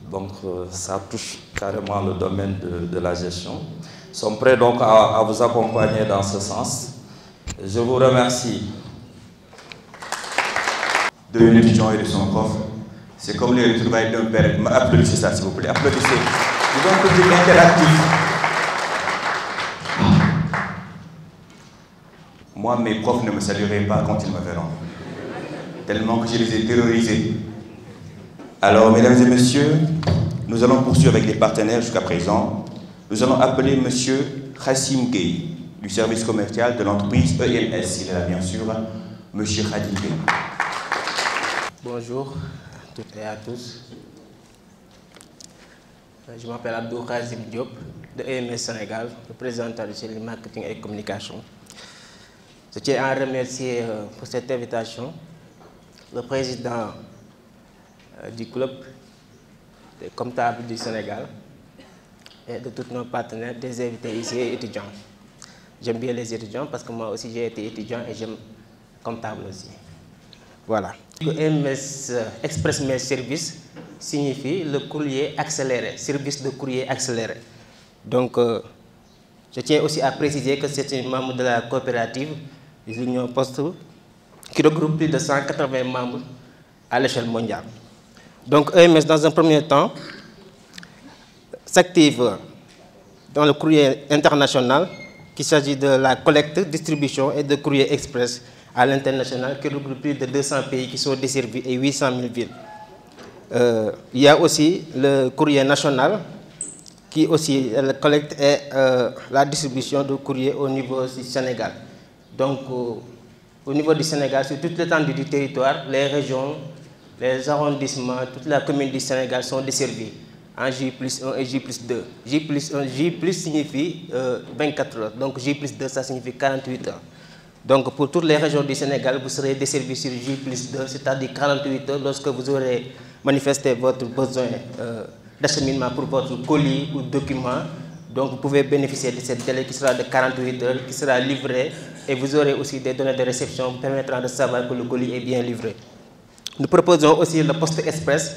donc ça touche carrément le domaine de la gestion. Nous sommes prêts donc à vous accompagner dans ce sens. Je vous remercie. De l'étudiant et de son prof, c'est comme les retrouvailles d'un père. Applaudissez ça s'il vous plaît, applaudissez. Nous avons un public interactif. Moi, mes profs ne me salueraient pas quand ils me verront, tellement que je les ai terrorisés. Alors, mesdames et messieurs, nous allons poursuivre avec les partenaires jusqu'à présent. Nous allons appeler M. Khassim Gueye, du service commercial de l'entreprise EMS. Il est là, bien sûr, M. Khadim Gueye. Bonjour à toutes et à tous. Je m'appelle Abdou Khazim Diop de EMS Sénégal, représentant du service marketing et communication. Je tiens à remercier pour cette invitation le président du club des comptables du Sénégal et de tous nos partenaires, des invités ici et étudiants. J'aime bien les étudiants parce que moi aussi j'ai été étudiant et j'aime comptable aussi. Voilà. Le EMS Express Mail Service signifie le courrier accéléré, service de courrier accéléré. Donc, je tiens aussi à préciser que c'est un membre de la coopérative de l'Union Poste qui regroupe plus de 180 membres à l'échelle mondiale. Donc, EMS, dans un premier temps, s'active dans le courrier international, qu'il s'agit de la collecte, distribution et de courrier express à l'international, qui regroupe plus de 200 pays qui sont desservis et 800 000 villes. Il y a aussi le courrier national, qui aussi la collecte et la distribution de courrier au niveau du Sénégal. Donc, au niveau du Sénégal, sur toute l'étendue du territoire, les régions, les arrondissements, toute la commune du Sénégal sont desservis en J+1 et J+2. J+1 signifie 24 heures, donc J+2, ça signifie 48 heures. Donc, pour toutes les régions du Sénégal, vous serez desservis sur J+2, c'est-à-dire 48 heures, lorsque vous aurez manifesté votre besoin d'acheminement pour votre colis ou document. Donc, vous pouvez bénéficier de cette délai qui sera de 48 heures, qui sera livré, et vous aurez aussi des données de réception permettant de savoir que le colis est bien livré. Nous proposons aussi le poste express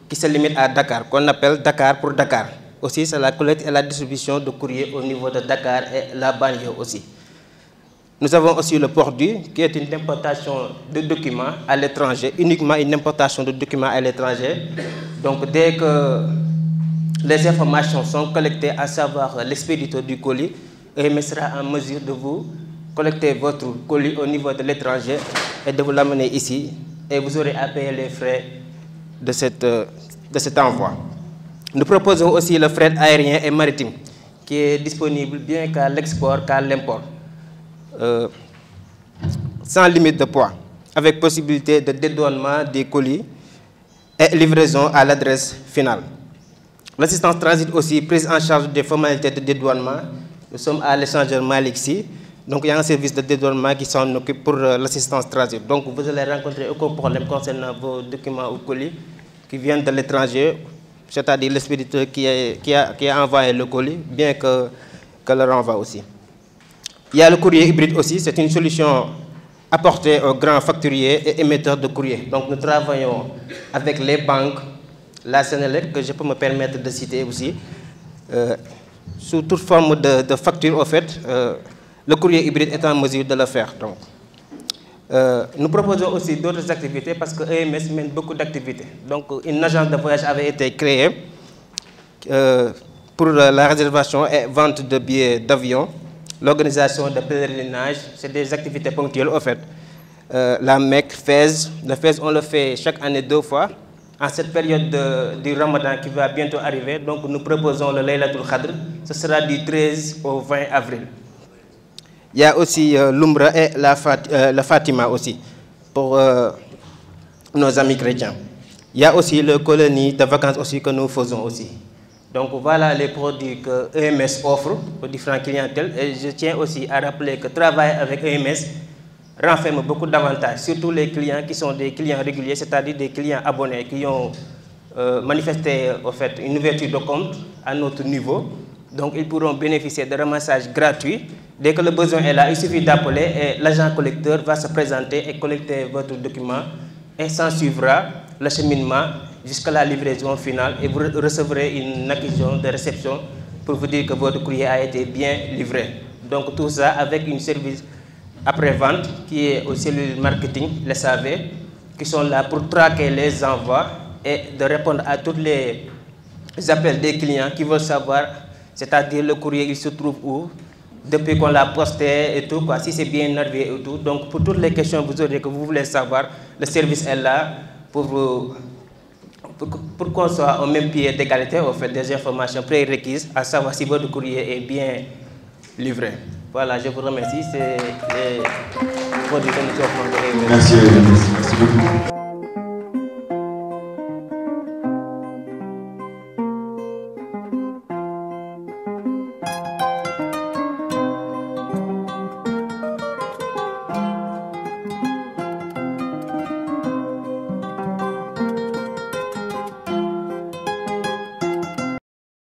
qui se limite à Dakar, qu'on appelle Dakar pour Dakar. Aussi, c'est la collecte et la distribution de courrier au niveau de Dakar et la banlieue aussi. Nous avons aussi le PORDU, qui est une importation de documents à l'étranger, uniquement une importation de documents à l'étranger. Donc, dès que les informations sont collectées, à savoir l'expéditeur du colis, EMS sera en mesure de vous collecter votre colis au niveau de l'étranger et de vous l'amener ici. Et vous aurez à payer les frais de cet envoi. Nous proposons aussi le fret aérien et maritime, qui est disponible bien qu'à l'export qu'à l'import. Sans limite de poids, avec possibilité de dédouanement des colis et livraison à l'adresse finale. L'assistance transit aussi, prise en charge des formalités de dédouanement. Nous sommes à l'échangeur Malixi, donc il y a un service de dédouanement qui s'en occupe pour l'assistance transit. Donc vous allez rencontrer aucun problème concernant vos documents ou colis qui viennent de l'étranger, c'est-à-dire l'expéditeur qui a envoyé le colis, bien que le renvoi aussi. Il y a le courrier hybride aussi, c'est une solution apportée aux grands facturiers et émetteurs de courrier. Donc nous travaillons avec les banques, la Sénélec, que je peux me permettre de citer aussi, sous toute forme de facture, au fait, le courrier hybride est en mesure de le faire. Donc, nous proposons aussi d'autres activités parce que EMS mène beaucoup d'activités. Donc une agence de voyage avait été créée pour la réservation et vente de billets d'avion, l'organisation de pèlerinage, c'est des activités ponctuelles au fait. La Mecque, Fès, le Fès on le fait chaque année 2 fois. En cette période du Ramadan qui va bientôt arriver, donc nous proposons le Laylatul Khadr, ce sera du 13 au 20 avril. Il y a aussi l'Umra et la Fatima aussi, pour nos amis chrétiens. Il y a aussi le colonie de vacances aussi que nous faisons aussi. Donc voilà les produits que EMS offre aux différentes clientèles. Et je tiens aussi à rappeler que travailler avec EMS renferme beaucoup d'avantages, surtout les clients qui sont des clients réguliers, c'est-à-dire des clients abonnés qui ont manifesté au fait, une ouverture de compte à notre niveau. Donc ils pourront bénéficier de ramassages gratuits. Dès que le besoin est là, il suffit d'appeler et l'agent collecteur va se présenter et collecter votre document et s'en suivra le cheminement jusqu'à la livraison finale et vous recevrez une accusation de réception pour vous dire que votre courrier a été bien livré. Donc tout ça avec un service après-vente qui est aux cellules marketing, les SAV, qui sont là pour traquer les envois et de répondre à tous les appels des clients qui veulent savoir, c'est-à-dire le courrier il se trouve où, depuis qu'on l'a posté et tout, quoi, si c'est bien arrivé et tout. Donc pour toutes les questions que vous voulez savoir, le service est là pour qu'on soit au même pied d'égalité, au fait des informations prérequises, à savoir si votre courrier est bien livré. Voilà, je vous remercie. C'est les produits que nous offrons. Merci beaucoup.